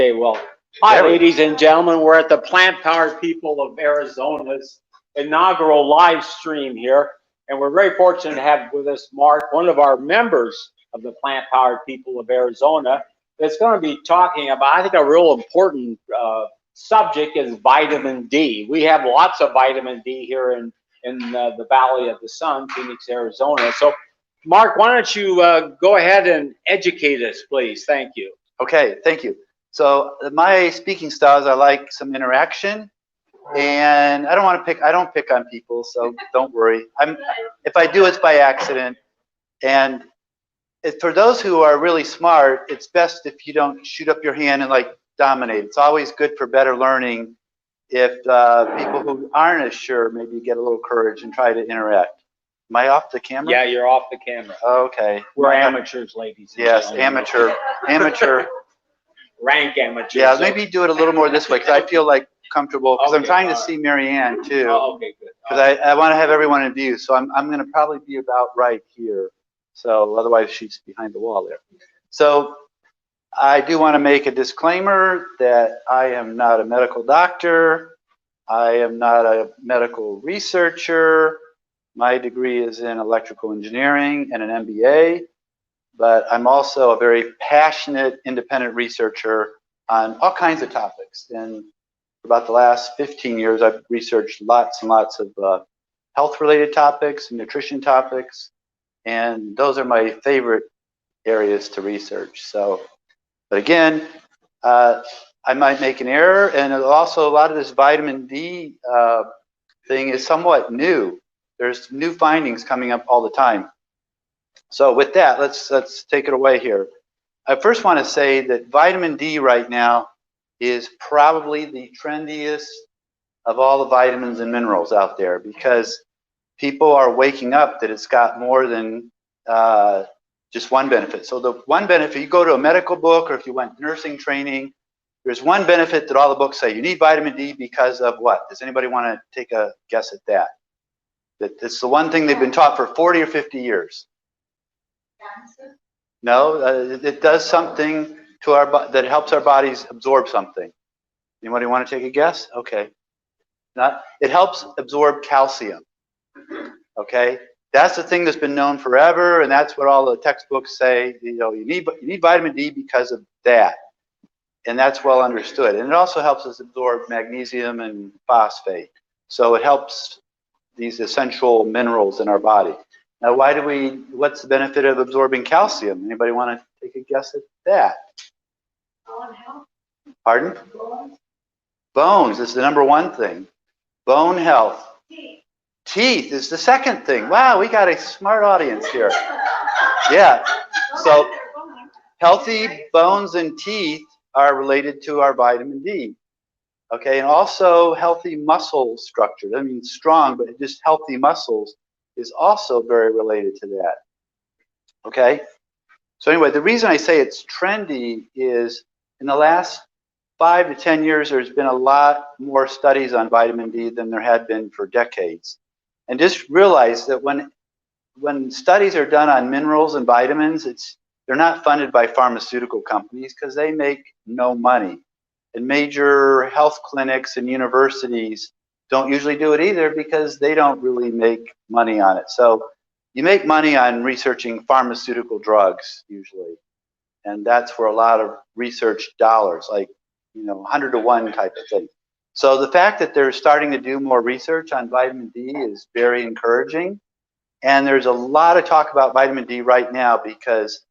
Okay, well, hi, ladies and gentlemen. We're at the Plant-Powered People of Arizona's inaugural live stream here, and we're very fortunate to have with us Mark, one of our members of the Plant-Powered People of Arizona, that's going to be talking about, I think, a real important subject is vitamin D. We have lots of vitamin D here in the Valley of the Sun, Phoenix, Arizona. So, Mark, why don't you go ahead and educate us, please? Thank you. Okay, thank you. So my speaking styles, I like some interaction, and I don't pick on people, so don't worry. If I do, it's by accident. And for those who are really smart, it's best if you don't shoot up your hand and like dominate. It's always good for better learning if people who aren't as sure maybe get a little courage and try to interact. Am I off the camera? Yeah, you're off the camera. Okay. We're amateurs, ladies. Yes, amateur. Rank amateurs. Yeah, maybe do it a little more this way because I feel like comfortable because I'm trying to see Mary Ann too. Oh, okay, good. Because I want to have everyone in view, so I'm going to probably be about right here. So otherwise she's behind the wall there. So I do want to make a disclaimer that I am not a medical doctor. I am not a medical researcher. My degree is in electrical engineering and an MBA. But I'm also a very passionate independent researcher on all kinds of topics. And for about the last 15 years, I've researched lots and lots of health-related topics and nutrition topics. And those are my favorite areas to research. So, but again, I might make an error. And also a lot of this vitamin D thing is somewhat new. There's new findings coming up all the time. So with that, let's take it away here. I first want to say that vitamin D right now is probably the trendiest of all the vitamins and minerals out there because people are waking up that it's got more than just one benefit. So the one benefit, you go to a medical book or if you went nursing training, there's one benefit that all the books say. You need vitamin D because of what? Does anybody want to take a guess at that? It's the one thing they've been taught for 40 or 50 years. No, it does something to our that helps our bodies absorb something. Anybody want to take a guess? Okay. It helps absorb calcium. Okay, that's the thing that's been known forever, and that's what all the textbooks say. You know, you need vitamin D because of that, and that's well understood. And it also helps us absorb magnesium and phosphate. So it helps these essential minerals in our body. Now, what's the benefit of absorbing calcium? Anybody want to take a guess at that? Bone health. Pardon? Bones is the number one thing. Bone health. Teeth is the second thing. Wow, we got a smart audience here. Yeah. So healthy bones and teeth are related to our vitamin D. Okay, and also healthy muscle structure. That means strong, but just healthy muscles is also very related to that. Okay? So anyway, the reason I say it's trendy is in the last 5 to 10 years, there's been a lot more studies on vitamin D than there had been for decades. And just realize that when studies are done on minerals and vitamins, they're not funded by pharmaceutical companies because they make no money. And major health clinics and universities don't usually do it either because they don't really make money on it. So you make money on researching pharmaceutical drugs usually. And that's where a lot of research dollars, like 100 to 1 type of thing. So the fact that they're starting to do more research on vitamin D is very encouraging. And there's a lot of talk about vitamin D right now because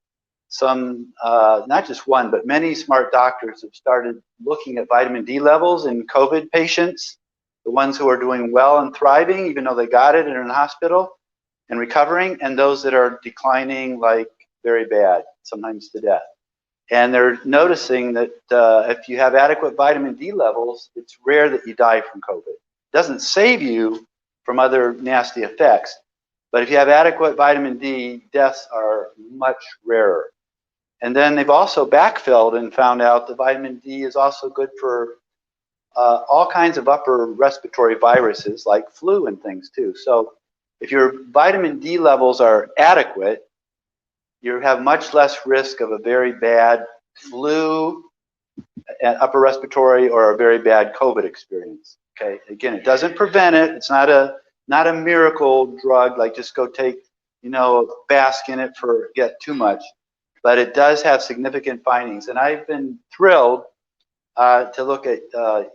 some, not just one, but many smart doctors have started looking at vitamin D levels in COVID patients, the ones who are doing well and thriving, even though they got it and are in the hospital and recovering, and those that are declining like very bad, sometimes to death. And they're noticing that if you have adequate vitamin D levels, it's rare that you die from COVID. It doesn't save you from other nasty effects, but if you have adequate vitamin D, deaths are much rarer. And then they've also backfilled and found out that vitamin D is also good for all kinds of upper respiratory viruses like flu and things too. So if your vitamin D levels are adequate, you have much less risk of a very bad flu an upper respiratory or a very bad COVID experience. Okay, again, it doesn't prevent it. It's not a miracle drug like just go take, bask in it for get too much, but it does have significant findings. And I've been thrilled to look at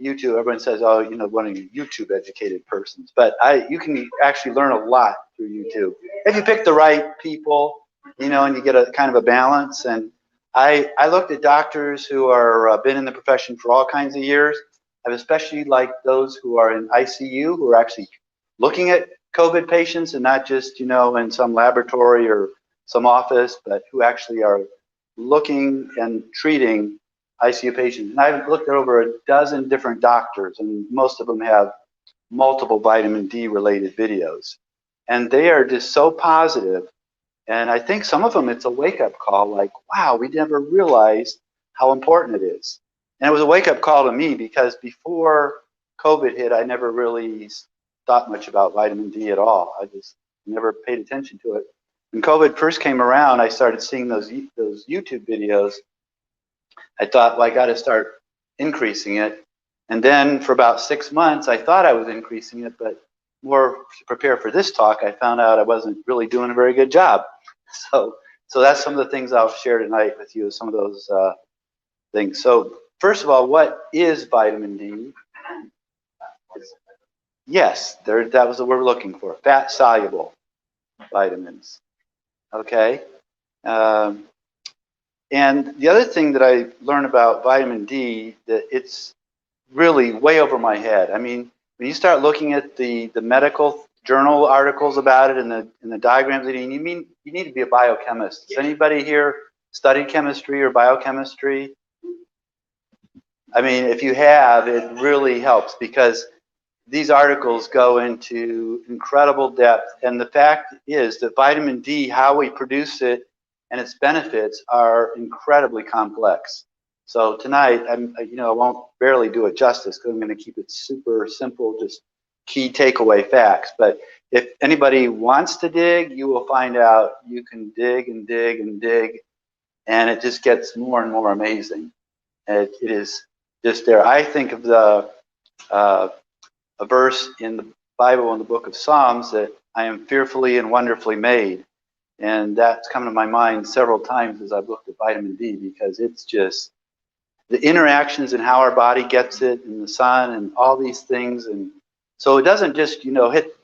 YouTube. Everyone says, oh, one of you YouTube educated persons, but you can actually learn a lot through YouTube if you pick the right people, and you get a kind of a balance. And I looked at doctors who are been in the profession for all kinds of years. I've especially liked those who are in ICU, who are actually looking at COVID patients and not just, in some laboratory or some office, but who actually are looking and treating ICU patients. And I've looked at over a dozen different doctors, and most of them have multiple vitamin D related videos. And they are just so positive. And I think some of them, it's a wake-up call, like, wow, we never realized how important it is. And it was a wake-up call to me because before COVID hit, I never really thought much about vitamin D at all. I just never paid attention to it. When COVID first came around, I started seeing those YouTube videos. I thought, well, I got to start increasing it. And then for about 6 months, I thought I was increasing it, but more to prepare for this talk, I found out I wasn't really doing a very good job. So that's some of the things I'll share tonight with you, some of those things. So first of all, what is vitamin D? Yes, that was the word we're looking for, fat-soluble vitamins. Okay. And the other thing that I learned about vitamin D, that it's really way over my head. I mean, when you start looking at the medical journal articles about it and the diagrams, you need to be a biochemist. Has anybody here studied chemistry or biochemistry? I mean, if you have, it really helps because these articles go into incredible depth. And the fact is that vitamin D, how we produce it and its benefits are incredibly complex. So tonight, I won't barely do it justice because I'm going to keep it super simple, just key takeaway facts. But if anybody wants to dig, you will find out you can dig and dig and dig, and it just gets more and more amazing. It is just there. I think of a verse in the Bible in the book of Psalms that I am fearfully and wonderfully made. And that's come to my mind several times as I've looked at vitamin D because it's just the interactions and how our body gets it in the sun and all these things. And so it doesn't just, hit,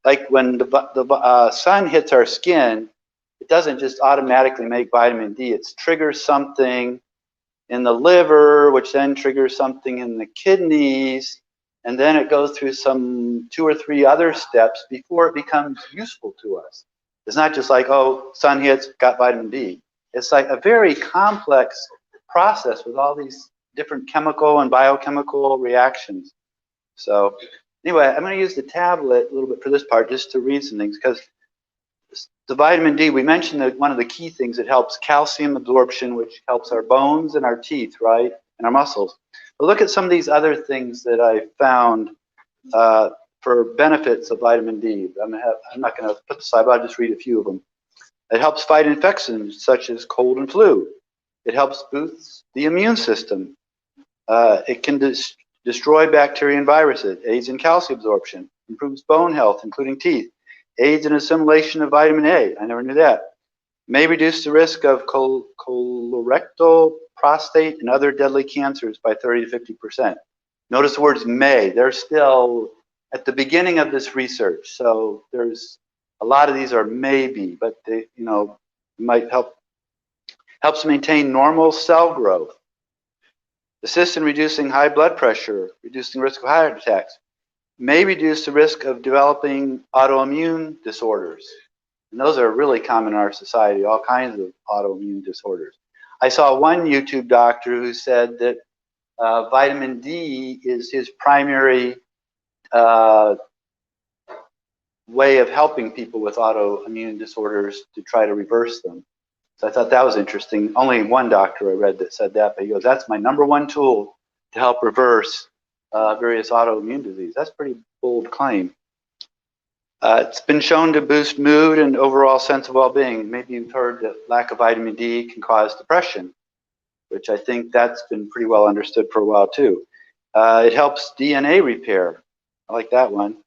like when the sun hits our skin, it doesn't just automatically make vitamin D. It triggers something in the liver, which then triggers something in the kidneys. And then it goes through some 2 or 3 other steps before it becomes useful to us. It's not just like, oh, sun hits, got vitamin D. It's like a very complex process with all these different chemical and biochemical reactions. So anyway, I'm going to use the tablet a little bit for this part just to read some things because the vitamin D, we mentioned that one of the key things, it helps calcium absorption, which helps our bones and our teeth, right, and our muscles. But look at some of these other things that I found for benefits of vitamin D. I'm not going to put this aside, but I'll just read a few of them. It helps fight infections such as cold and flu. It helps boost the immune system. It can destroy bacteria and viruses. Aids in calcium absorption. Improves bone health, including teeth. Aids in assimilation of vitamin A. I never knew that. May reduce the risk of colorectal, prostate, and other deadly cancers by 30 to 50%. Notice the words may. They're still at the beginning of this research. So there's a lot of these are maybe, but they, might helps maintain normal cell growth. Assist in reducing high blood pressure, reducing the risk of heart attacks. May reduce the risk of developing autoimmune disorders. And those are really common in our society, all kinds of autoimmune disorders. I saw one YouTube doctor who said that vitamin D is his primary way of helping people with autoimmune disorders to try to reverse them. So I thought that was interesting. Only one doctor I read that said that, but he goes, that's my #1 tool to help reverse various autoimmune disease. That's a pretty bold claim. It's been shown to boost mood and overall sense of well-being. Maybe you've heard that lack of vitamin D can cause depression. which I think that's been pretty well understood for a while too. It helps DNA repair. I like that one.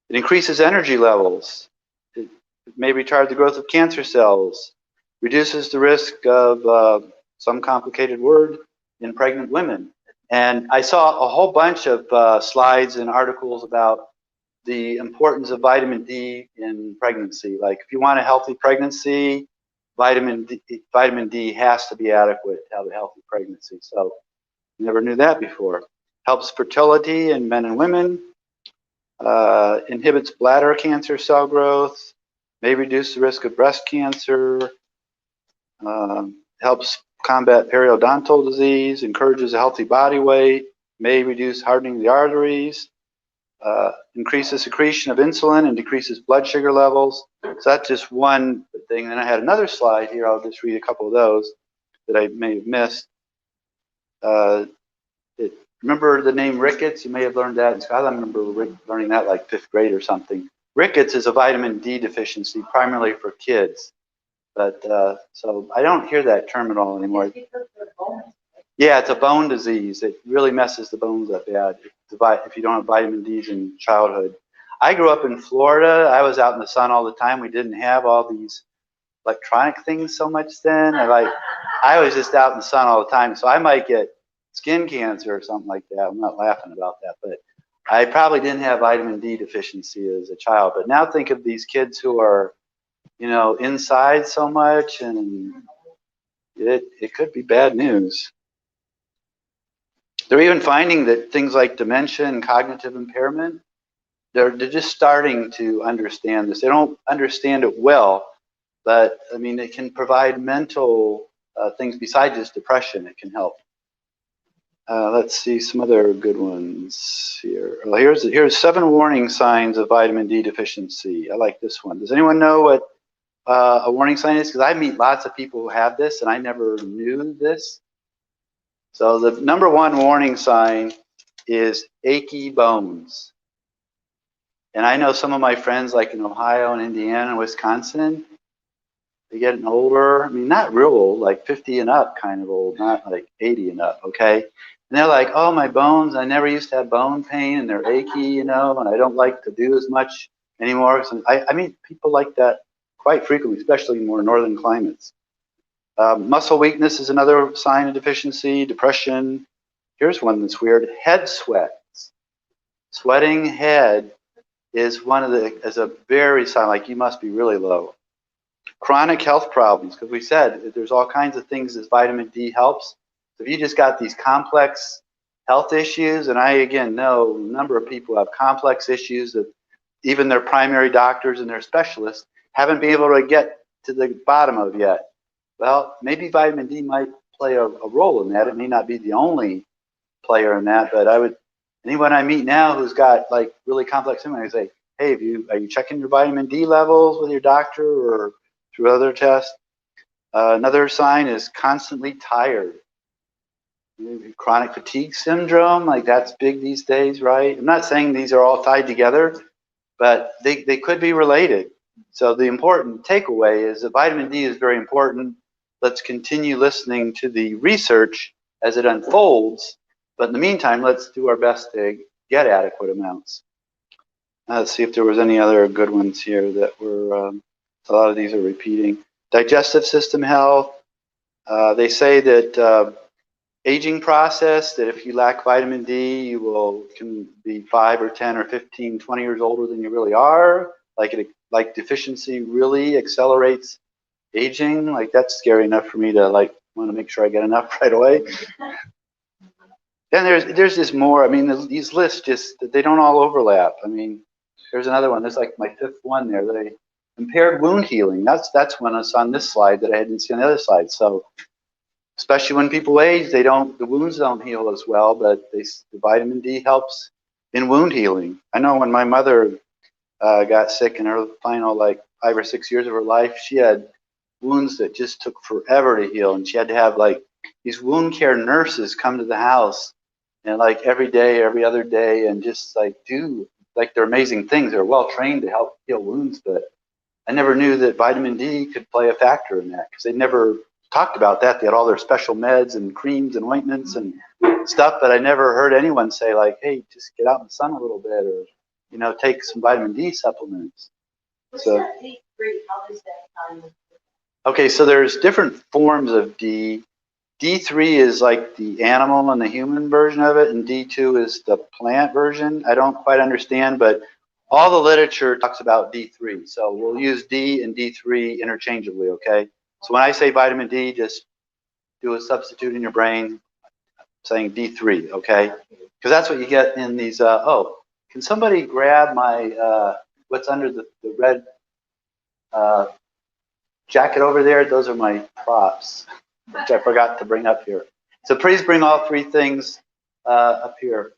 It increases energy levels. It may retard the growth of cancer cells. Reduces the risk of some complicated word in pregnant women. And I saw a whole bunch of slides and articles about the importance of vitamin D in pregnancy. Like if you want a healthy pregnancy, vitamin D has to be adequate to have a healthy pregnancy. So never knew that before. Helps fertility in men and women. Inhibits bladder cancer cell growth. May reduce the risk of breast cancer. Helps combat periodontal disease. Encourages a healthy body weight. May reduce hardening of the arteries. Increases secretion of insulin and decreases blood sugar levels. So that's just one thing. Then I had another slide here. I'll just read a couple of those that I may have missed. Remember the name rickets? You may have learned that in school. I remember learning that like 5th grade or something. Rickets is a vitamin D deficiency, primarily for kids. But so I don't hear that term at all anymore. Yeah, it's a bone disease. It really messes the bones up bad if you don't have vitamin D's in childhood. I grew up in Florida. I was out in the sun all the time. We didn't have all these electronic things so much then. I was just out in the sun all the time, so I might get skin cancer or something like that. I'm not laughing about that, but I probably didn't have vitamin D deficiency as a child. But now think of these kids who are, inside so much, and it could be bad news. They're even finding that things like dementia and cognitive impairment, they're just starting to understand this. They don't understand it well, but I mean, it can provide mental things besides just depression. It can help. Let's see some other good ones here. Well, here's 7 warning signs of vitamin D deficiency. I like this one. Does anyone know what a warning sign is? Because I meet lots of people who have this, and I never knew this. So the number 1 warning sign is achy bones. And I know some of my friends, like in Ohio and Indiana and Wisconsin, they're getting older. I mean, not real old, like 50 and up kind of old, not like 80 and up, okay? And they're like, oh, my bones, I never used to have bone pain, and they're achy, and I don't like to do as much anymore. So I meet people like that quite frequently, especially in more northern climates. Muscle weakness is another sign of deficiency. Depression. Here's one that's weird. Head sweats. Sweating head is is a very sign, like you must be really low. Chronic health problems, because we said there's all kinds of things that vitamin D helps. So if you just got these complex health issues, and I again know a number of people have complex issues that even their primary doctors and their specialists haven't been able to get to the bottom of yet. Well, maybe vitamin D might play a role in that. It may not be the only player in that, but anyone I meet now who's got like really complex symptoms, I say, hey, are you checking your vitamin D levels with your doctor or through other tests? Another sign is constantly tired. Maybe chronic fatigue syndrome, like that's big these days, right? I'm not saying these are all tied together, but they could be related. So the important takeaway is that vitamin D is very important. Let's continue listening to the research as it unfolds. But in the meantime, let's do our best to get adequate amounts. Let's see if there was any other good ones here that were, a lot of these are repeating. Digestive system health. They say that aging process, that if you lack vitamin D, you can be 5 or 10 or 15, 20 years older than you really are. Like deficiency really accelerates aging. Like that's scary enough for me to want to make sure I get enough right away. Then there's just more. I mean, these lists they don't all overlap. I mean, there's another one. There's like my 5th one there. Impaired wound healing. That's one that's on this slide that I didn't see on the other slide. So especially when people age, the wounds don't heal as well, but the vitamin D helps in wound healing. I know when my mother got sick in her final 5 or 6 years of her life, she had wounds that just took forever to heal, and she had to have these wound care nurses come to the house and every day, every other day, and just do they're amazing things. They're well trained to help heal wounds, but I never knew that vitamin D could play a factor in that because they never talked about that. They had all their special meds and creams and ointments and stuff, but I never heard anyone say like, hey, just get out in the sun a little bit, or, you know, take some vitamin D supplements. What's So, that D3? How does that okay, so there's different forms of D. D3 is like the animal and the human version of it, and D2 is the plant version. I don't quite understand, but all the literature talks about D3. So we'll use D and D3 interchangeably, okay? So when I say vitamin D, just do a substitute in your brain saying D3, okay? Because that's what you get in these, oh, can somebody grab my, what's under the red jacket over there? Those are my props, which I forgot to bring up here. So please bring all three things up here.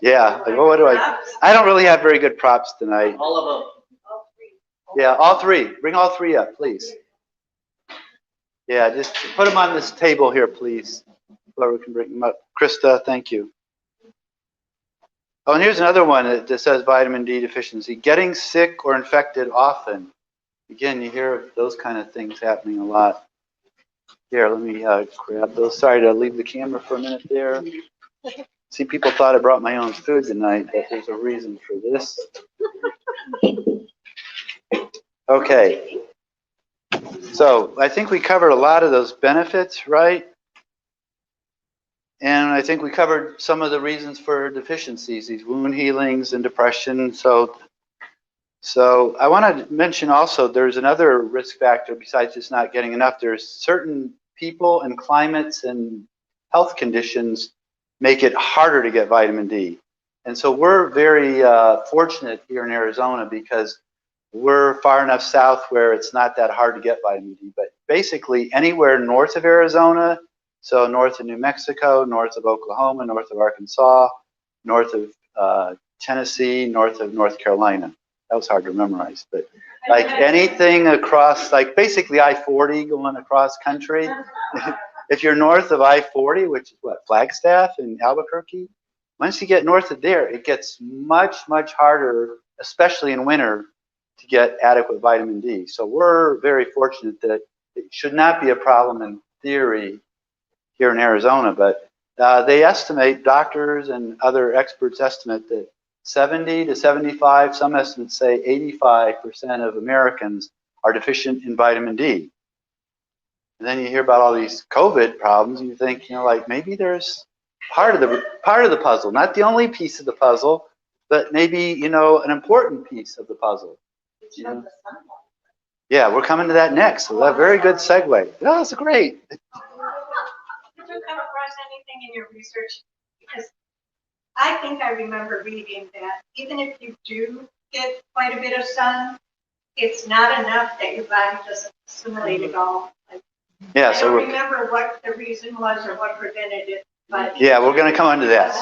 Yeah, like, well, what do I don't really have very good props tonight. All of them. Yeah, all three. Bring all three up, please. Yeah, just put them on this table here, please. Whoever can bring them up. Krista, thank you. Oh, and here's another one that says vitamin D deficiency. Getting sick or infected often. Again, you hear those kind of things happening a lot. Here, let me grab those. Sorry to leave the camera for a minute there. See, people thought I brought my own food tonight, but there's a reason for this. Okay. So I think we covered a lot of those benefits, right? And I think we covered some of the reasons for deficiencies, these wound healings and depression. So I want to mention also there's another risk factor besides just not getting enough. There's certain people and climates and health conditions make it harder to get vitamin D. And so we're very fortunate here in Arizona because we're far enough south where it's not that hard to get vitamin D. But basically anywhere north of Arizona, so north of New Mexico, north of Oklahoma, north of Arkansas, north of Tennessee, north of North Carolina. That was hard to memorize, but like anything across, like basically I-40 going across country. If you're north of I-40, which is what, Flagstaff and Albuquerque, once you get north of there, it gets much, much harder, especially in winter, to get adequate vitamin D. So we're very fortunate that it should not be a problem in theory here in Arizona, but they estimate, doctors and other experts estimate that 70 to 75, some estimates say 85% of Americans are deficient in vitamin D. And then you hear about all these COVID problems, and you think, you know, like maybe there's part of the puzzle, not the only piece of the puzzle, but maybe, you know, an important piece of the puzzle. You know? Yeah, we're coming to that next. So that's a very good segue. Oh, that's great. Did you come across anything in your research? Because I think I remember reading that even if you do get quite a bit of sun, it's not enough that your body doesn't assimilate it all. Yeah, I so don't we're, remember what the reason was or what prevented it, but yeah, we're going to come on to that.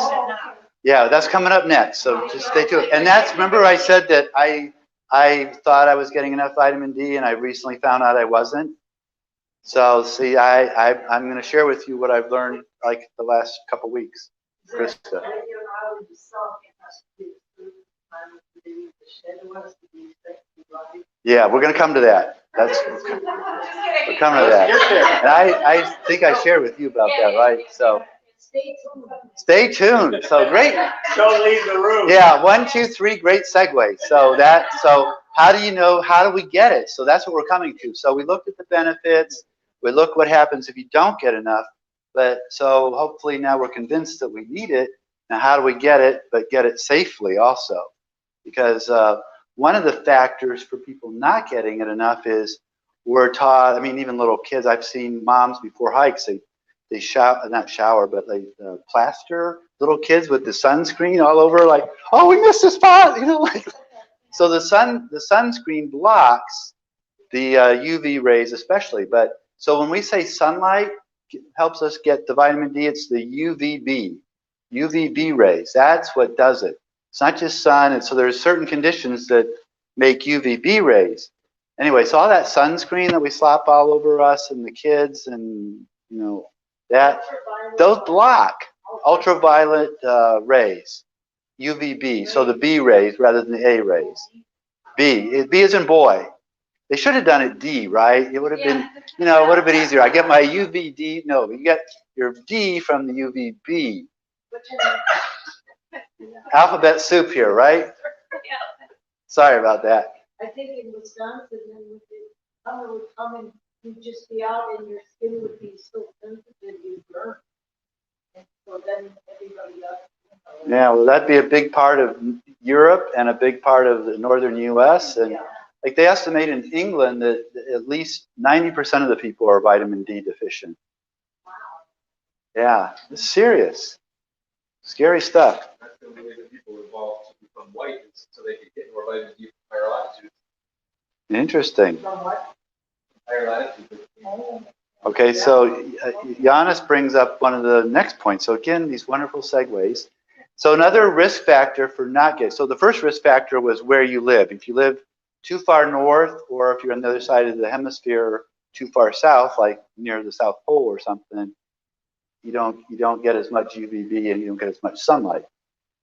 Yeah, that's coming up next. So just stay tuned. And that's, remember I said that I thought I was getting enough vitamin D, and I recently found out I wasn't. So see, I'm going to share with you what I've learned like the last couple weeks, Krista. Yeah, we're going to come to that. We're coming to that. And I think I shared with you about that, right? So stay tuned. So great. Don't leave the room. Yeah, 1, 2, 3, great segue. So how do you know, how do we get it? So that's what we're coming to. So we looked at the benefits. We look what happens if you don't get enough. But so hopefully now we're convinced that we need it. Now how do we get it, but get it safely also? Because one of the factors for people not getting it enough is we're taught, I mean, even little kids, I've seen moms before hikes, they shower, not shower, but they plaster little kids with the sunscreen all over, like, oh, we missed a spot, you know, like. So the sunscreen blocks the UV rays especially, but so when we say sunlight helps us get the vitamin D, it's the UVB rays. That's what does it. It's not just sun, and so there's certain conditions that make UVB rays. Anyway, so all that sunscreen that we slap all over us and the kids, and you know that those block ultraviolet rays, UVB. So the B rays rather than the A rays. B is in boy. They should have done it D, right? It would have been, you know, it would have been easier. I get my UVD. No, you get your D from the UVB. Alphabet soup here, right? Sorry about that. I think in Wisconsin, then with the summer would come and you'd just be out and your skin would be so sensitive you'd burn. And so then everybody else. Yeah, well, that'd be a big part of Europe and a big part of the northern U.S. And like they estimate in England that at least 90% of the people are vitamin D deficient. Wow. Yeah, it's serious. Scary stuff. That's the only way that people evolved to become white, is so they could get more vitamin D from higher latitudes. Interesting. From what? Higher latitudes. Oh. Okay, so Giannis brings up one of the next points. So again, these wonderful segues. So another risk factor for not getting, so the first risk factor was where you live. If you live too far north, or if you're on the other side of the hemisphere, too far south, like near the South Pole or something, you don't get as much UVB and you don't get as much sunlight.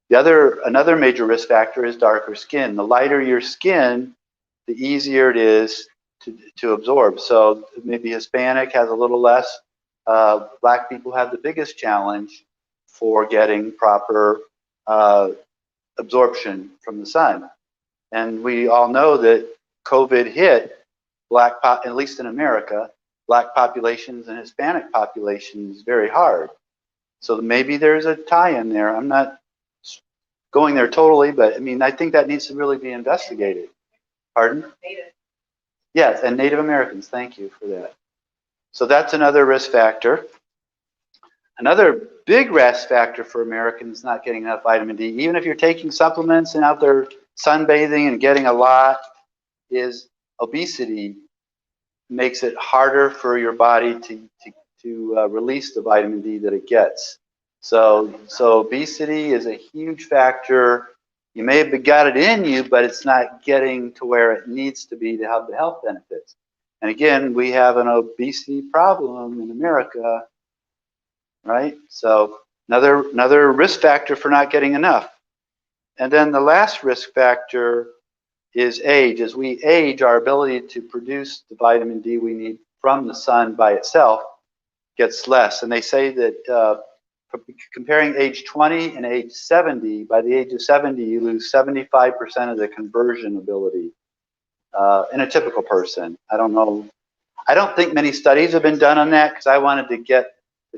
Another major risk factor is darker skin. The lighter your skin, the easier it is to absorb. So maybe Hispanic has a little less. Black people have the biggest challenge for getting proper absorption from the sun. And we all know that COVID hit at least in America, Black populations and Hispanic populations very hard. So maybe there's a tie in there. I'm not going there totally, but I mean, I think that needs to really be investigated. Pardon? Native. Yes, and Native Americans, thank you for that. So that's another risk factor. Another big risk factor for Americans not getting enough vitamin D, even if you're taking supplements and out there sunbathing and getting a lot, is obesity. Makes it harder for your body to release the vitamin D that it gets. So obesity is a huge factor. You may have got it in you, but it's not getting to where it needs to be to have the health benefits. And again, we have an obesity problem in America, right? So another risk factor for not getting enough. And then the last risk factor is age. As we age, our ability to produce the vitamin D we need from the sun by itself gets less. And they say that comparing age 20 and age 70, by the age of 70, you lose 75% of the conversion ability in a typical person. I don't know. I don't think many studies have been done on that because I wanted to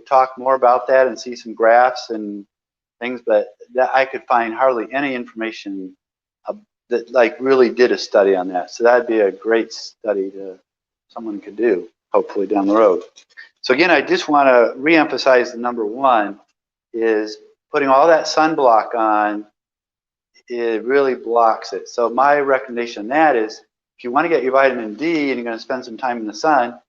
talk more about that and see some graphs and things, but that I could find hardly any information that like really did a study on that. So that'd be a great study someone could do, hopefully down the road. So again, I just want to reemphasize the number one is putting all that sunblock on, it really blocks it. So my recommendation on that is if you want to get your vitamin D and you're going to spend some time in the sun,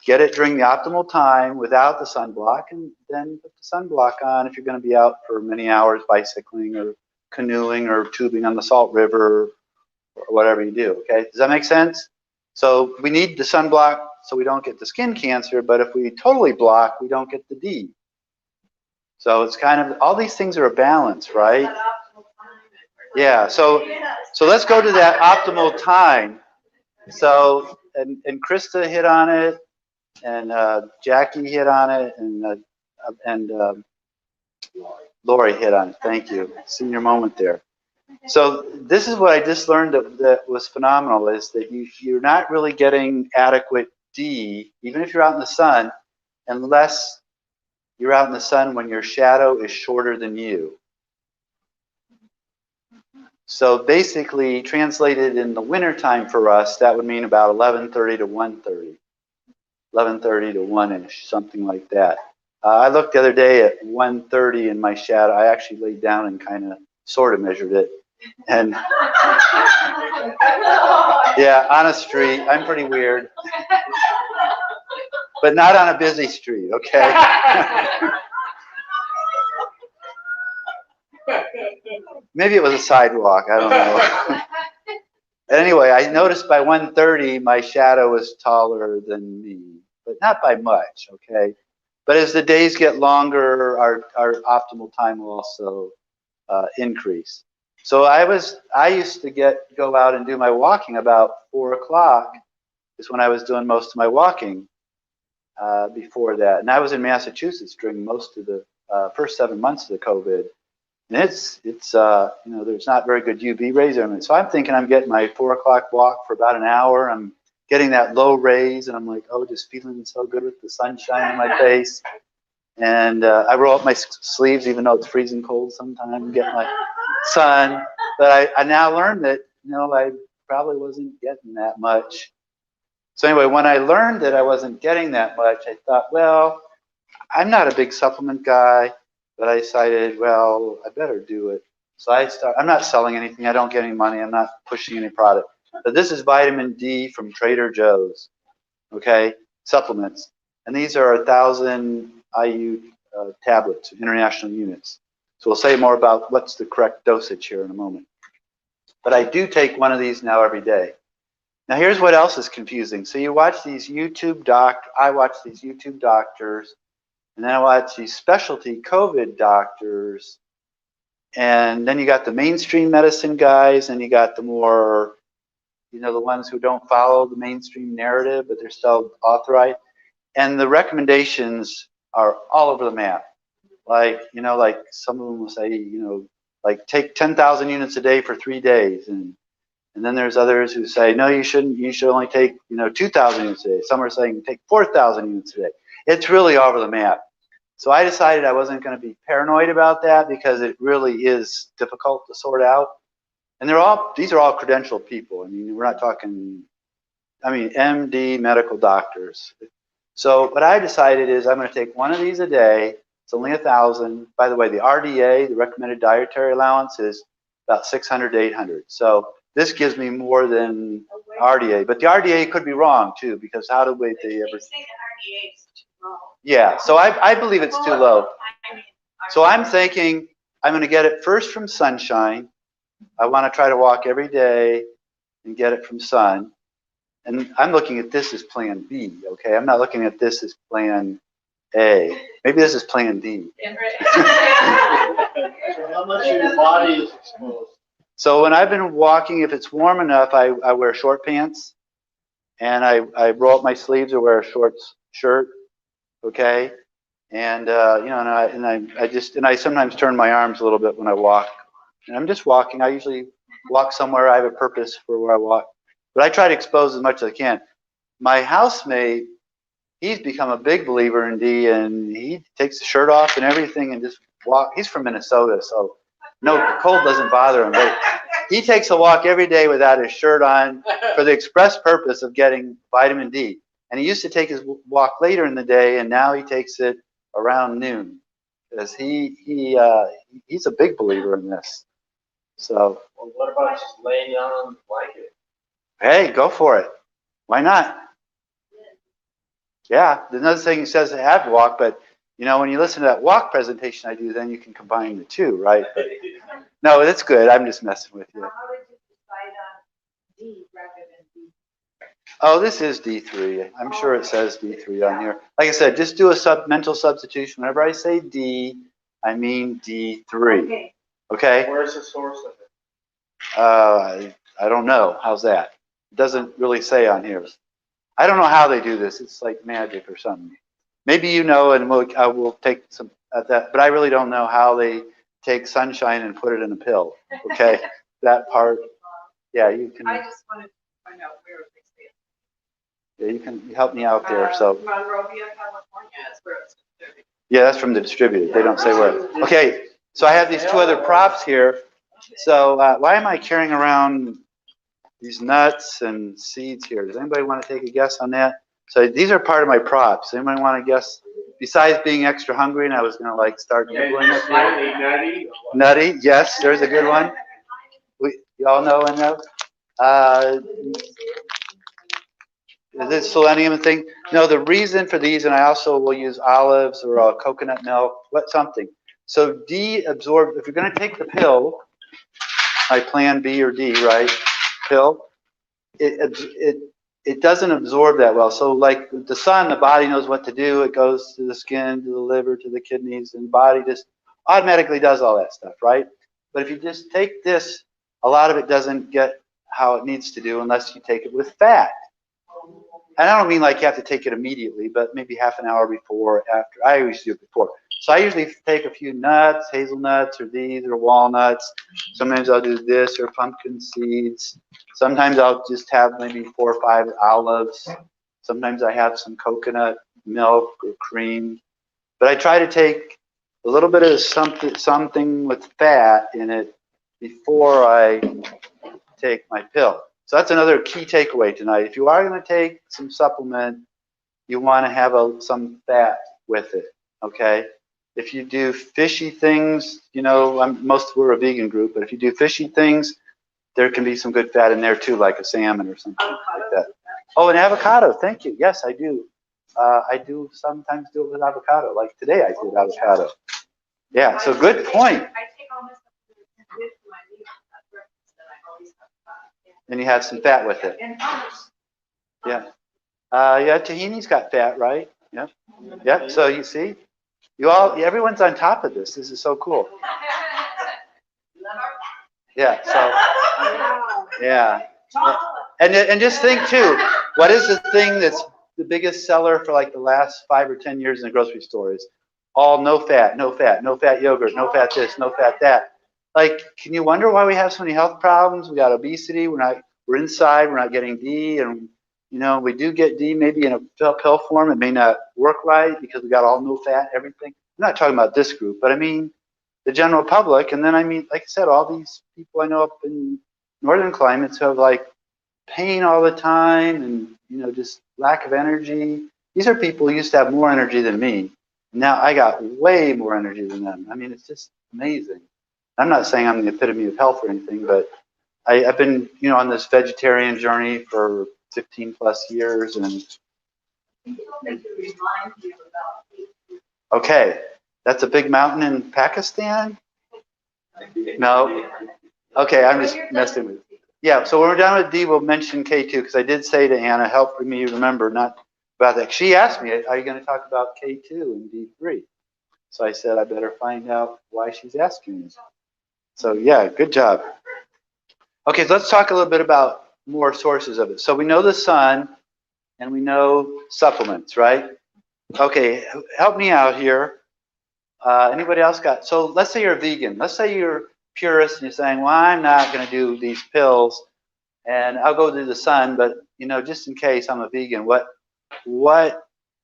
get it during the optimal time without the sunblock, and then put the sunblock on if you're going to be out for many hours bicycling or canoeing or tubing on the Salt River or whatever you do, okay? Does that make sense? So we need the sunblock so we don't get the skin cancer, but if we totally block, we don't get the D. So it's kind of, all these things are a balance, right? Yeah, so let's go to that optimal time. So, and Krista hit on it, and Jackie hit on it, and Lori hit on it. Thank you. Senior moment there. So this is what I just learned that was phenomenal, is that you're not really getting adequate D, even if you're out in the sun, unless you're out in the sun when your shadow is shorter than you. So basically, translated in the wintertime for us, that would mean about 11:30 to 1:30. 11:30 to 1-ish, something like that. I looked the other day at 1:30 in my shadow. I actually laid down and kind of sort of measured it. And yeah, on a street. I'm pretty weird. But not on a busy street, okay? Maybe it was a sidewalk, I don't know. Anyway, I noticed by 1:30 my shadow was taller than me, but not by much, okay? But as the days get longer, our optimal time will also increase. So I used to go out and do my walking about 4 o'clock is when I was doing most of my walking before that. And I was in Massachusetts during most of the first 7 months of the COVID. And it's you know, there's not very good UV rays on it. So I'm thinking I'm getting my 4 o'clock walk for about an hour. I'm getting that low rays, and I'm like, oh, just feeling so good with the sunshine in my face. And I roll up my sleeves, even though it's freezing cold sometimes, get my sun. But I now learned that, you know, I probably wasn't getting that much. So anyway, when I learned that I wasn't getting that much, I thought, well, I'm not a big supplement guy, but I decided, well, I better do it. So I'm not selling anything. I don't get any money. I'm not pushing any product. But this is vitamin D from Trader Joe's, okay, supplements. And these are 1,000 IU tablets, international units. So we'll say more about what's the correct dosage here in a moment. But I do take one of these now every day. Now here's what else is confusing. So you watch these I watch these YouTube doctors, and then I watch these specialty COVID doctors, and then you got the mainstream medicine guys, and you got the more, you know, the ones who don't follow the mainstream narrative, but they're still authorized. And the recommendations are all over the map. Like, you know, like some of them will say, you know, like take 10,000 units a day for 3 days. And then there's others who say, no, you shouldn't. You should only take, you know, 2,000 units a day. Some are saying take 4,000 units a day. It's really all over the map. So I decided I wasn't going to be paranoid about that because it really is difficult to sort out. And these are all credentialed people. I mean, we're not talking, I mean, MD medical doctors. So what I decided is I'm going to take one of these a day. It's only 1,000. By the way, the RDA, the recommended dietary allowance, is about 600 to 800. So this gives me more than RDA. But the RDA could be wrong too, because how do they ever? They say the RDA is too low. Yeah, so I believe it's too low. So I'm thinking I'm going to get it first from sunshine. I want to try to walk every day and get it from sun. And I'm looking at this as plan B, okay? I'm not looking at this as plan A. Maybe this is plan D. Yeah, right. So how much of your body is exposed? So when I've been walking, if it's warm enough, I wear short pants, and I roll up my sleeves or wear a short shirt, okay? And you know, and I sometimes turn my arms a little bit when I walk. And I'm just walking. I usually walk somewhere. I have a purpose for where I walk. But I try to expose as much as I can. My housemate, he's become a big believer in D, and he takes the shirt off and everything and just walk. He's from Minnesota, so no, the cold doesn't bother him. But he takes a walk every day without his shirt on for the express purpose of getting vitamin D. And he used to take his walk later in the day, and now he takes it around noon because he's a big believer in this. So, Well, what about just laying down on the blanket? hey, go for it. Why not? Yeah, there's another thing he says I have to walk, but you know, when you listen to that walk presentation I do, then you can combine the two, right? But, no, that's good. I'm just messing with you. How did you decide on D rather than B? Oh, this is D3. I'm sure it says D3 on here. Like I said, just do a mental substitution. Whenever I say D, I mean D3. Okay. Okay? Where's the source of it? I don't know. How's that? It doesn't really say on here. I don't know how they do this. It's like magic or something. Maybe you know, and I will take some at that. But I really don't know how they take sunshine and put it in a pill. Okay, that part. Yeah, you can. I just wanted to find out where they say it. Yeah, you can help me out there. So. Monrovia, California is where it's distributed. Yeah, that's from the distributor. They don't say where. Okay, so I have these two other props here. So why am I carrying around these nuts and seeds here? Does anybody want to take a guess on that? So these are part of my props. Anybody want to guess? Besides being extra hungry, and I was going to like start nibbling up here. Slightly nutty? Nutty, yes, there's a good one. You all know and know. Is this selenium thing? No, the reason for these, and I also will use olives or coconut milk, something. So D absorb, if you're going to take the pill, I plan B or D, right? Pill, it doesn't absorb that well. So like the sun, the body knows what to do. It goes to the skin, to the liver, to the kidneys, and the body just automatically does all that stuff, right? But if you just take this, a lot of it doesn't get how it needs to do unless you take it with fat. And I don't mean like you have to take it immediately, but maybe half an hour before or after. I always do it before. So I usually take a few nuts, hazelnuts, or these, or walnuts. Sometimes I'll do this, or pumpkin seeds. Sometimes I'll just have maybe 4 or 5 olives. Sometimes I have some coconut milk or cream. But I try to take a little bit of something with fat in it before I take my pill. So that's another key takeaway tonight. If you are going to take some supplement, you want to have some fat with it, okay? If you do fishy things, you know, we're a vegan group, but if you do fishy things, there can be some good fat in there too, like a salmon or something like that. Oh, and avocado, thank you. Yes, I do. I do sometimes do it with avocado, like today I did avocado. Yeah, so good point. I take all this with my meal at breakfast that I always have. And you have some fat with it. And hummus. Yeah. Yeah, tahini's got fat, right? Yep. Yep. So you see, everyone's on top of this. This is so cool. Yeah. So, yeah. And just think too, what is the thing that's the biggest seller for like the last 5 or 10 years in the grocery store is all no fat, no fat, no fat yogurt, no fat this, no fat that. Like, can you wonder why we have so many health problems? We got obesity. We're inside. We're not getting D, and you know we do get D maybe in a pill form. It may not work right because we got all no fat everything. I'm not talking about this group, but I mean the general public. And then I mean, like I said, all these people I know up in northern climates who have like pain all the time and you know just lack of energy. These are people who used to have more energy than me. Now I got way more energy than them. I mean, it's just amazing. I'm not saying I'm the epitome of health or anything, but I've been, you know, on this vegetarian journey for 15 plus years, and okay, that's a big mountain in Pakistan? No? Okay, I'm just messing with you. Yeah, so when we're done with D, we'll mention K2, because I did say to Anna, help me remember not about that. She asked me, are you going to talk about K2 and D3? So I said, I better find out why she's asking me. So yeah, good job. Okay, so let's talk a little bit about more sources of it. So we know the sun, and we know supplements, right? Okay, help me out here. Anybody else got, so let's say you're a vegan. Let's say you're purist and you're saying, well, I'm not going to do these pills, and I'll go do the sun, but you know, just in case I'm a vegan, what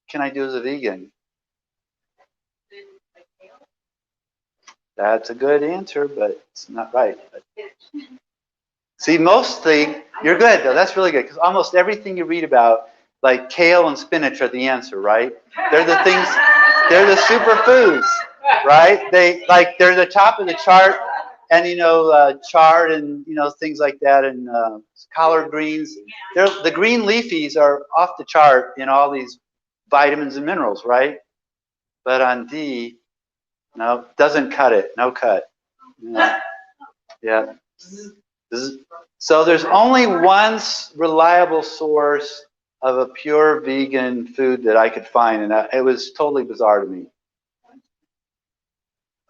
can I do as a vegan? That's a good answer, but it's not right. See, mostly, you're good though, that's really good, because almost everything you read about, like kale and spinach are the answer, right? They're the things, they're the superfoods, right? They're the top of the chart, and you know, chard and you know, things like that, and collard greens. The green leafies are off the chart in all these vitamins and minerals, right? But on D, no, doesn't cut it, no cut. No. Yeah. So there's only one reliable source of a pure vegan food that I could find, and it was totally bizarre to me.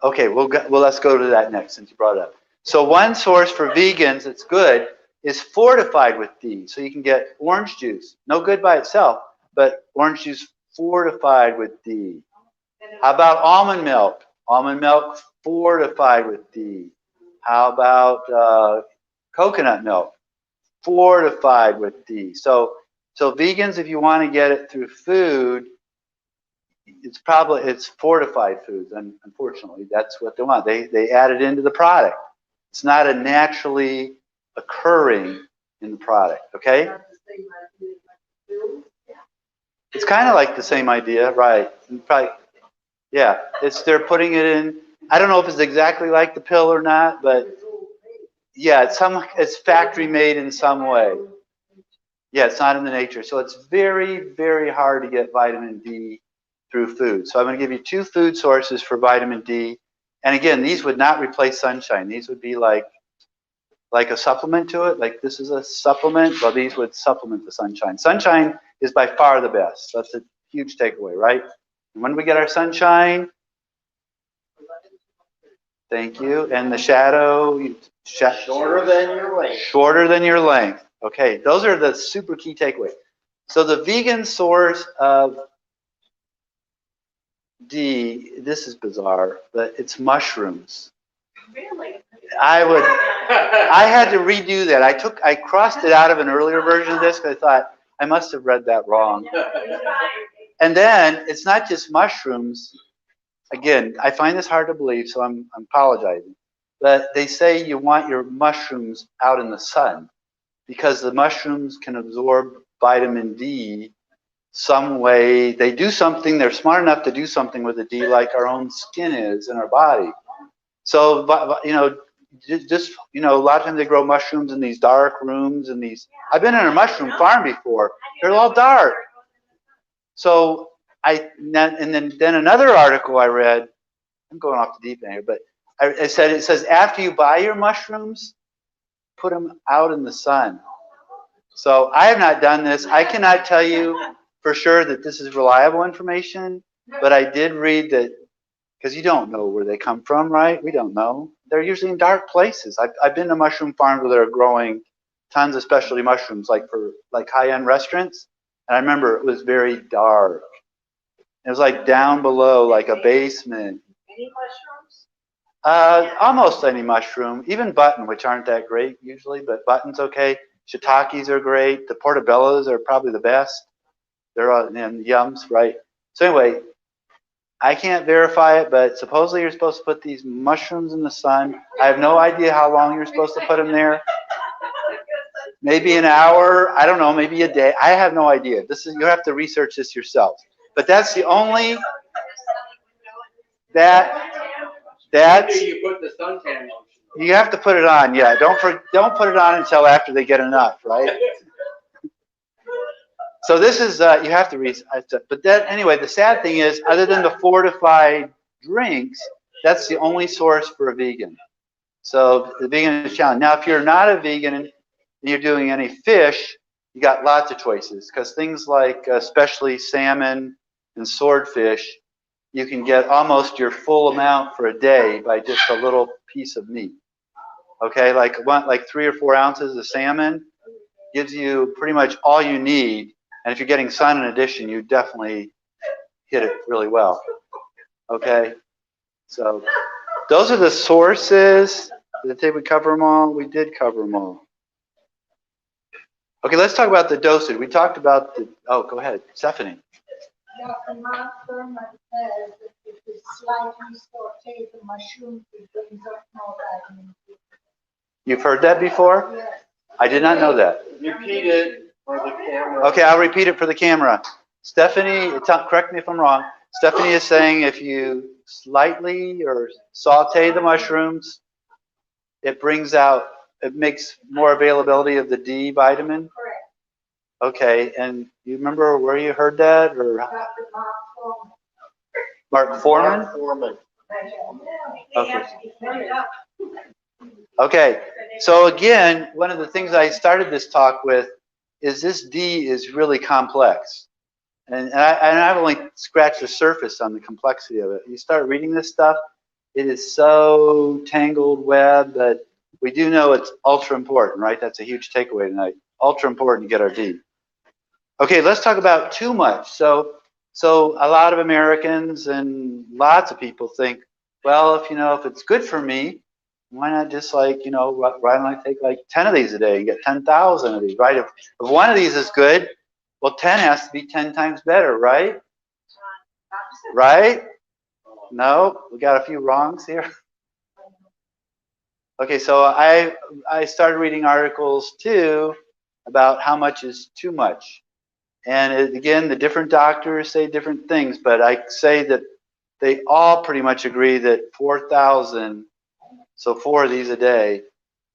Okay, well let's go to that next since you brought it up. So one source for vegans that's good is fortified with D. So you can get orange juice, no good by itself, but orange juice fortified with D. How about almond milk? Almond milk fortified with D. How about coconut milk? Fortified with D. So vegans, if you want to get it through food, it's fortified foods, and unfortunately, that's what they want. They add it into the product. It's not a naturally occurring in the product, okay? It's kind of like the same idea, right? Probably, yeah, they're putting it in. I don't know if it's exactly like the pill or not, but yeah, it's factory made in some way. Yeah, it's not in the nature. So it's very, very hard to get vitamin D through food. So I'm going to give you 2 food sources for vitamin D. And again, these would not replace sunshine. These would be like a supplement to it. Like this is a supplement. Well, these would supplement the sunshine. Sunshine is by far the best. That's a huge takeaway, right? And when do we get our sunshine? Thank you. And the shadow? Shorter than your length. Shorter than your length. Okay, those are the super key takeaways. So the vegan source of D, this is bizarre, but it's mushrooms. Really? I had to redo that. I crossed it out of an earlier version of this because I thought I must have read that wrong. And then it's not just mushrooms. Again, I find this hard to believe, so I'm apologizing. But they say you want your mushrooms out in the sun because the mushrooms can absorb vitamin D some way. They do something, they're smart enough to do something with the D like our own skin is in our body. So, a lot of times they grow mushrooms in these dark rooms and these, I've been in a mushroom farm before. They're all dark. So and then another article I read, I'm going off the deep end here, but it says after you buy your mushrooms, put them out in the sun. So I have not done this. I cannot tell you for sure that this is reliable information, but I did read that, because you don't know where they come from, right? We don't know. They're usually in dark places. I've been to mushroom farms where they're growing tons of specialty mushrooms, like for high-end restaurants. And I remember it was very dark. It was like down below, like a basement. Any mushrooms? Almost any mushroom, even button, which aren't that great usually, but button's okay. Shiitakes are great. The portobellos are probably the best. They're and yums, right? So anyway, I can't verify it, but supposedly you're supposed to put these mushrooms in the sun. I have no idea how long you're supposed to put them there. Maybe an hour. I don't know. Maybe a day. I have no idea. You have to research this yourself. But that's the only that's You put the suntan lotion. you have to put it on. Yeah. Don't put it on until after they get enough, right? So this is you have to read. But anyway, the sad thing is, other than the fortified drinks, that's the only source for a vegan. So the vegan is challenged. Now, if you're not a vegan and you're doing any fish, you got lots of choices, because things like especially salmon and swordfish, you can get almost your full amount for a day by just a little piece of meat. Okay, like 3 or 4 ounces of salmon gives you pretty much all you need. And if you're getting sun in addition, you definitely hit it really well. Okay, so those are the sources. Did we cover them all? We did cover them all. Okay, let's talk about the dosage. We talked about go ahead, Stephanie. Dr. Mark Thurman says that if you slightly saute the mushrooms, it brings up more vitamin D. You've heard that before? Yes. I did not know that. Repeat it for the camera. Okay, I'll repeat it for the camera. Stephanie, correct me if I'm wrong. Stephanie is saying if you slightly or saute the mushrooms, it makes more availability of the D vitamin. Correct. Okay, and you remember where you heard that, or Dr. Mark Thurman. Mark Foreman? Okay. Okay, so again, one of the things I started this talk with is this D is really complex. And I've only scratched the surface on the complexity of it. You start reading this stuff, it is so tangled web that we do know it's ultra important, right? That's a huge takeaway tonight. Ultra important to get our D. Okay, let's talk about too much. So a lot of Americans and lots of people think, well, if it's good for me, why not just why don't I take 10 of these a day and get 10,000 of these, right? If one of these is good, well, 10 has to be 10 times better, right? Right? No, we got a few wrongs here. Okay, so I started reading articles too about how much is too much. And again, the different doctors say different things, but I say that they all pretty much agree that 4,000, so 4 of these a day,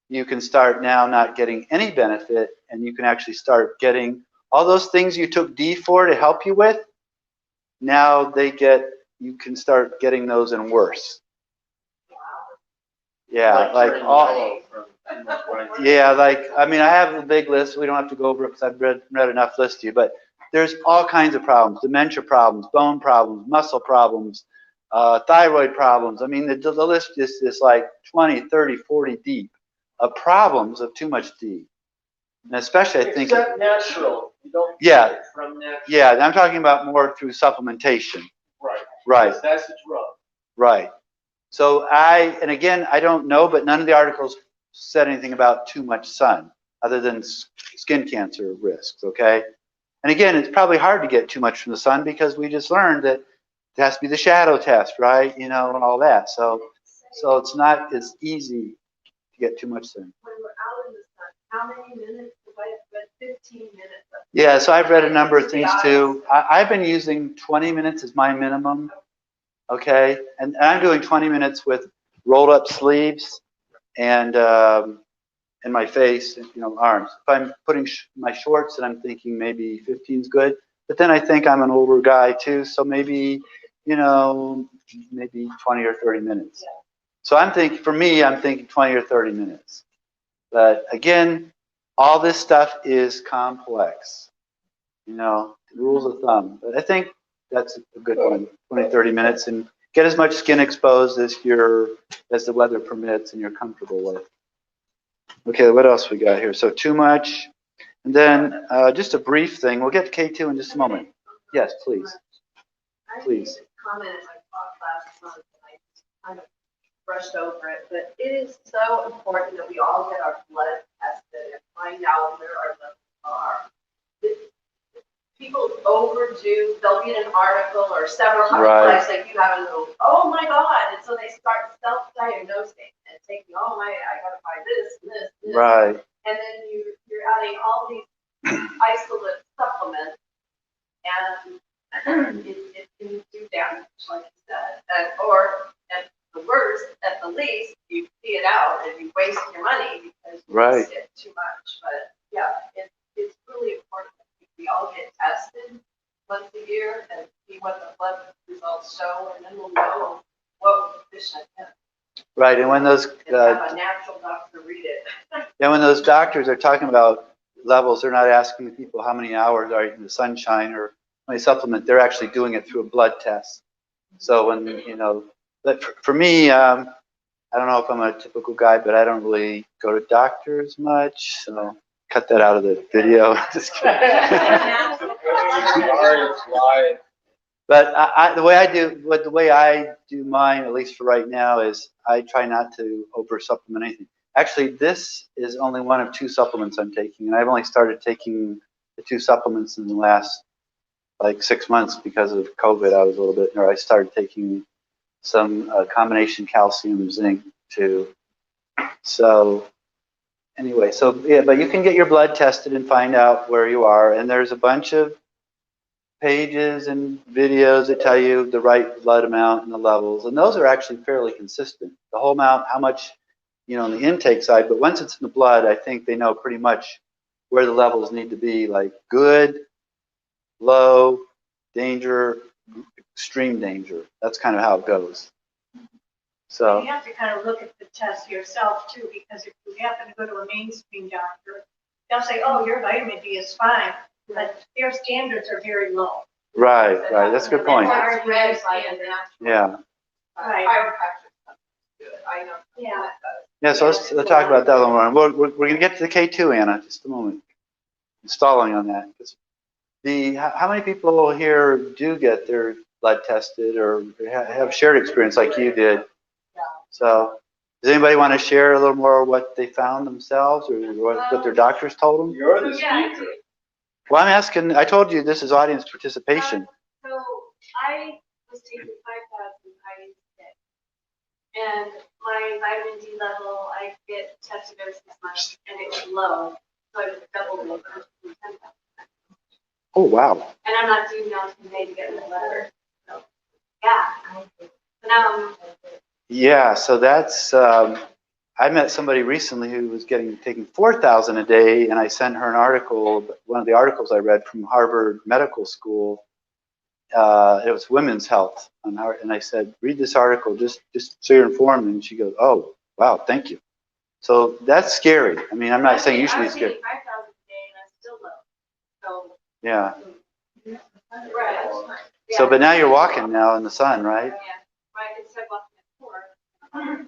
you can start now not getting any benefit, and you can actually start getting all those things you took D for to help you with. Now you can start getting those and worse. Yeah, I have a big list. We don't have to go over it because I've read enough list to you, but there's all kinds of problems: dementia problems, bone problems, muscle problems, thyroid problems. I mean, the list is like 20, 30, 40 deep of problems of too much D. And especially, I think... Except natural. You don't Yeah. get it from that. Yeah, I'm talking about more through supplementation. Right. Right, That's the drug. right. So and again, I don't know, but none of the articles said anything about too much sun, other than skin cancer risks, okay? And again, it's probably hard to get too much from the sun because we just learned that it has to be the shadow test, right? You know, and all that. So it's not as easy to get too much sun. When we're out in the sun, how many minutes? Because I read 15 minutes. Yeah, so I've read a number of things too. I've been using 20 minutes as my minimum, okay? And I'm doing 20 minutes with rolled up sleeves and my face, and, you know, arms. If I'm putting my shorts, and I'm thinking maybe 15 is good. But then I think I'm an older guy too, so maybe, you know, maybe 20 or 30 minutes. So I'm thinking 20 or 30 minutes. But again, all this stuff is complex, you know, rules of thumb. But I think that's a good one, 20, 30 minutes, and get as much skin exposed as the weather permits and you're comfortable with. Okay, what else we got here? So too much. And then just a brief thing. We'll get to K2 in just a moment. Yes, please. Please. I made a comment in my talk last month, and I kind of brushed over it, but it is so important that we all get our blood tested and find out where our levels are. People overdo, they'll read an article or several Right. articles, like you have a little, oh my God, and so they start self-diagnosing and taking, oh my, I gotta find this and this and this. Right. And then you're adding all these isolate supplements, and it can do damage, like you said. Or at the worst, at the least, you see it out and you waste your money because you Right. waste it too much. But yeah, it's really important that we all get tested once a year and see what the blood results show, and then we'll know what we're deficient in. Right. And when those And have a natural doctor read it. when those doctors are talking about levels, they're not asking the people how many hours are you in the sunshine or how many supplement. They're actually doing it through a blood test. So when, you know, but for me, I don't know if I'm a typical guy, but I don't really go to doctors much. So cut that out of the video. Just kidding. But the way I do mine, at least for right now, is I try not to over supplement anything. Actually, this is only one of 2 supplements I'm taking, and I've only started taking the 2 supplements in the last like 6 months because of COVID. I started taking some combination calcium zinc too. So anyway, so yeah, but you can get your blood tested and find out where you are, and there's a bunch of pages and videos that tell you the right blood amount and the levels, and those are actually fairly consistent. The whole amount, how much, you know, on the intake side, but once it's in the blood, I think they know pretty much where the levels need to be, like good, low, danger, extreme danger. That's kind of how it goes. So You have to kind of look at the test yourself too, because if you happen to go to a mainstream doctor, they'll say, oh, your vitamin D is fine, but their standards are very low. right, that's a good point. It's read by a natural. Yeah. Right. Chiropractor do it. I know. Yeah. Yeah, so let's talk about that a little more. We're going to get to the K2, Anna, just a moment. Stalling on that. How many people here do get their blood tested or have shared experience like you did? So does anybody want to share a little more what they found themselves or what their doctors told them? You're the speaker. Well, I'm asking, I told you this is audience participation. So I was taking 5,000 IUs a day. And my vitamin D level, I get tested every 6 months, and it was low. So I was double it from 10,000. Oh, wow. And I'm not due now until May to get my letter. So, yeah. So now Yeah, so that's, I met somebody recently who was taking 4,000 a day, and I sent her an article, one of the articles I read from Harvard Medical School. It was women's health, and I said, read this article just so you're informed. And she goes, oh, wow, thank you. So that's scary. I mean, I'm not saying you should be scared. I'm 5,000 a day, and I'm still low. So, Yeah. right. So, but now you're walking now in the sun, right? Yeah. Right. Instead of walking at 4.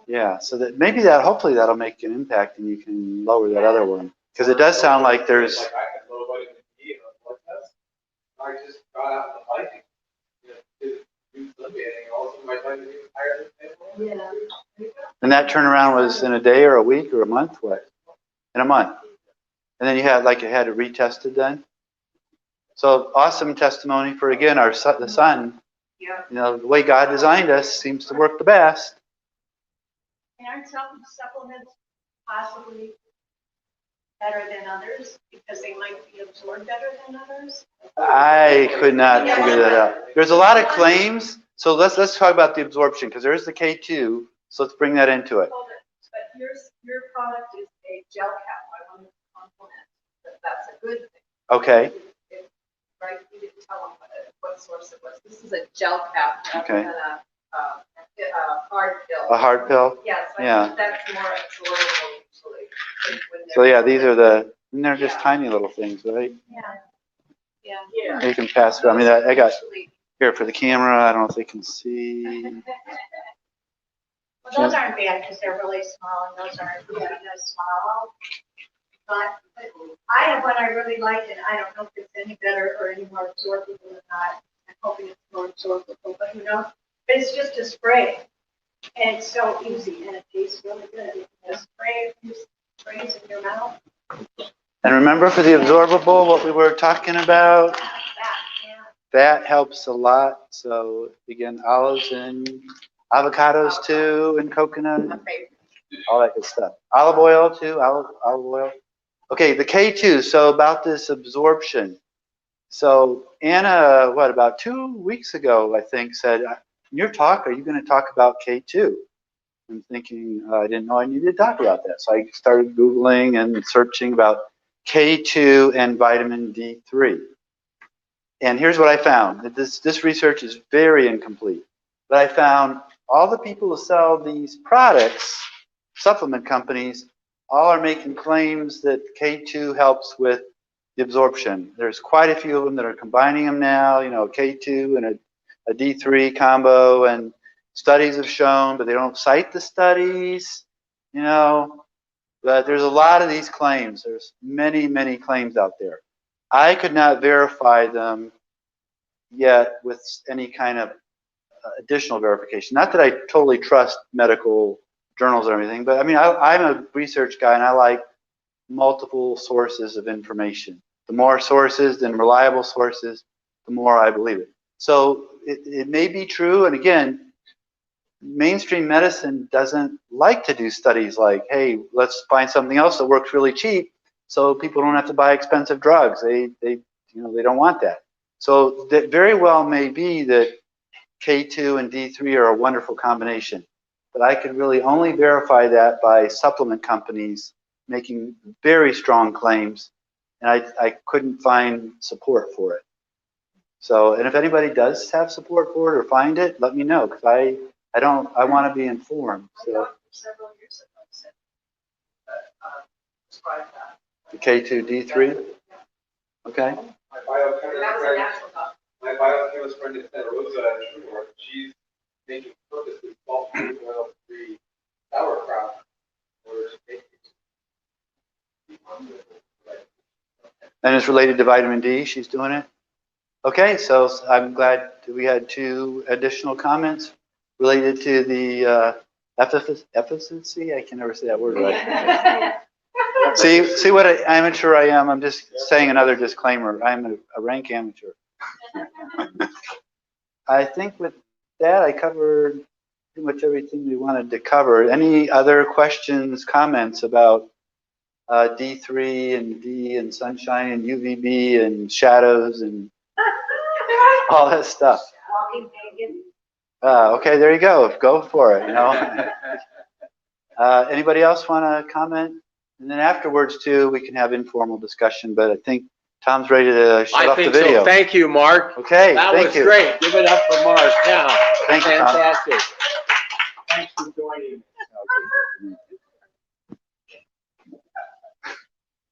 Yeah. So that hopefully that'll make an impact, and you can lower that other one, because it does sound like there's. Like I can low vitamin Yeah. And that turnaround was in a day or a week or a month? What? In a month. And then you had it retested then? So awesome testimony for, again, the sun. Yeah. You know, the way God designed us seems to work the best. And aren't some supplements possibly better than others because they might be absorbed better than others? I could not figure that out. There's a lot of claims. So let's talk about the absorption because there's the K2. So let's bring that into it. Hold it. But your product is a gel cap. I want to compliment that that's a good thing. Okay. Right? You didn't tell them what source it was. This is a gel cap rather Okay. than a hard pill. A hard pill? Yes, I Yeah. think that's more absorbable usually. So yeah, these are and they're just tiny little things, right? Yeah. Yeah. Yeah. You can pass it. I mean, I got here for the camera. I don't know if they can see. Well, those aren't bad because they're really small and those aren't as small. But I have one I really like and I don't know if it's any better or any more absorbable or not. I'm hoping it's more absorbable, but you know, it's just a spray. And it's so easy and it tastes really good. You can just spray a few sprays in your mouth. And remember for the absorbable, what we were talking about, Yeah. that helps a lot. So again, olives and avocados too, and coconut, all that good stuff. Olive oil too, olive oil. Okay, the K2, so about this absorption. So Anna, about 2 weeks ago, I think, said, in your talk, are you going to talk about K2? I'm thinking, I didn't know I needed to talk about that. So I started Googling and searching about K2 and vitamin D3. And here's what I found. This research is very incomplete. But I found all the people who sell these products, supplement companies, all are making claims that K2 helps with the absorption. There's quite a few of them that are combining them now, you know, K2 and a D3 combo, and studies have shown, but they don't cite the studies, you know. But there's a lot of these claims. There's many, many claims out there. I could not verify them yet with any kind of additional verification. Not that I totally trust medical journals or anything, but I mean, I'm a research guy and I like multiple sources of information. The more sources and reliable sources, the more I believe it. So it may be true, and again, mainstream medicine doesn't like to do studies like, hey, let's find something else that works really cheap so people don't have to buy expensive drugs. They don't want that. So that very well may be that K2 and D3 are a wonderful combination. But I could really only verify that by supplement companies making very strong claims, and I couldn't find support for it. So, and if anybody does have support for it or find it, let me know, because I want to be informed. So Several years ago, said described that. the K2, D3, okay. My biochemist That was a friend, natural doctor. my biochemist friend in Santa Rosa, she's making purposely bulk oil-free sauerkraut in order to make it. And it's related to vitamin D. She's doing it. Okay, so I'm glad we had 2 additional comments related to the efficacy. I can never say that word right. See what an amateur I am. I'm just saying another disclaimer. I'm a rank amateur. I think with that, I covered pretty much everything we wanted to cover. Any other questions, comments about D3 and D and sunshine and UVB and shadows and all that stuff? Walking pagan. Okay, there you go. Go for it. You know. Anybody else want to comment? And then afterwards too, we can have informal discussion. But I think Tom's ready to shut off the video. So. Thank you, Mark. Okay, that thank was you. Great. Give it up for Mark. Yeah, thank you, Tom. fantastic. Thanks for joining.